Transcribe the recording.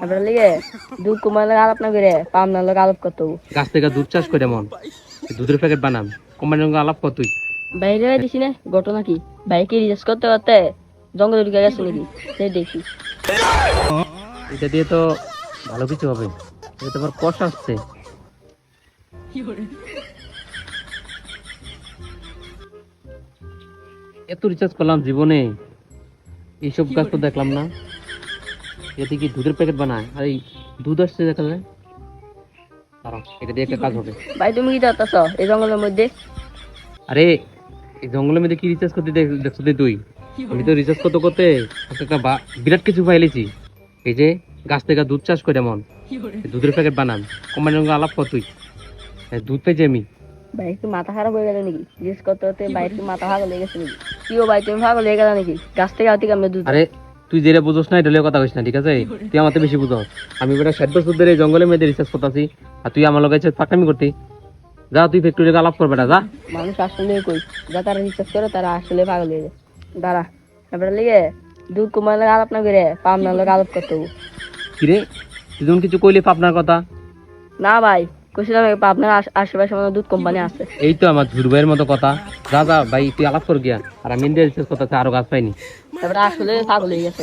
আপনার লিগে দুধ কুমার আলাপ না করে পাবনার লোক আলাপ করতে হবো। গাছ থেকে দুধ চাষ করে মন দুধের প্যাকেট বানাম কোম্পানির সঙ্গে আলাপ কর তুই। বাইরে দিছি না ঘটনা কি বাইকে রিচার্জ করতে করতে জঙ্গলে ঢুকে গেছে নাকি সেই দেখি। এটা দিয়ে তো ভালো কিছু হবে, এটা তো আবার কষ আসছে। এত রিচার্জ করলাম জীবনে, এইসব গাছ তো দেখলাম না। এতে কি দুধের প্যাকেট বানায়? আর এই দুধ আসছে দেখা যায়। দাঁড়াও, এটা দিয়ে একটা কাজ হবে। ভাই তুমি কি চাচ্ছ এই জঙ্গলের মধ্যে? আরে এই জঙ্গলের মধ্যে কি রিচার্জ করতে দেখছো তুই? আমি তো রিচার্জ করতে করতে একটা বিরাট কিছু পাইলেছি। এই যে গাছ থেকে দুধ চাষ করে এমন দুধের প্যাকেট বানাম কোম্পানির সঙ্গে আলাপ কর তুই। দুধ পেয়েছি আমি। ভাই কি মাথা খারাপ হয়ে গেল নাকি? রিচার্জ করতে করতে বাইরে কি মাথা ভাগ লেগে গেছে নাকি? কি ও ভাই তুমি ভাগ লেগে গেল নাকি? গাছ থেকে আতি কেমনে দুধ? আরে তুই যেটা বুঝোস না এটা লিয়ে কথা কইস না, ঠিক আছে? তুই আমাকে বেশি বুঝোস। আমি বেটা 60 বছর ধরে এই জঙ্গলের মধ্যে রিসার্চ করতেছি, আর তুই আমার লগে ফাঁকামি করতি। যা তুই ফ্যাক্টরি আলাপ কর বেটা, যা। মানুষ আসলে কই যা তারা রিচার্জ করে তারা আসলে পাগল হয়ে যায়। দাঁড়া আপনার লিগে দুধ কুমার আলাপ না করে পাবনার লোক আলাপ করতে হবো। কিরে তুই যখন কিছু কইলি পাবনার কথা? না ভাই কইছিলাম পাবনার আশেপাশে আমার দুধ কোম্পানি আছে। এই তো আমার ঝুরবাইয়ের মতো কথা। যা যা ভাই তুই আলাপ কর গিয়া। আর আমি ইন্ডিয়া রিসার্চ করতেছি, আরো গাছ পাইনি। তারপরে আসলে পাগল হয়ে গেছে।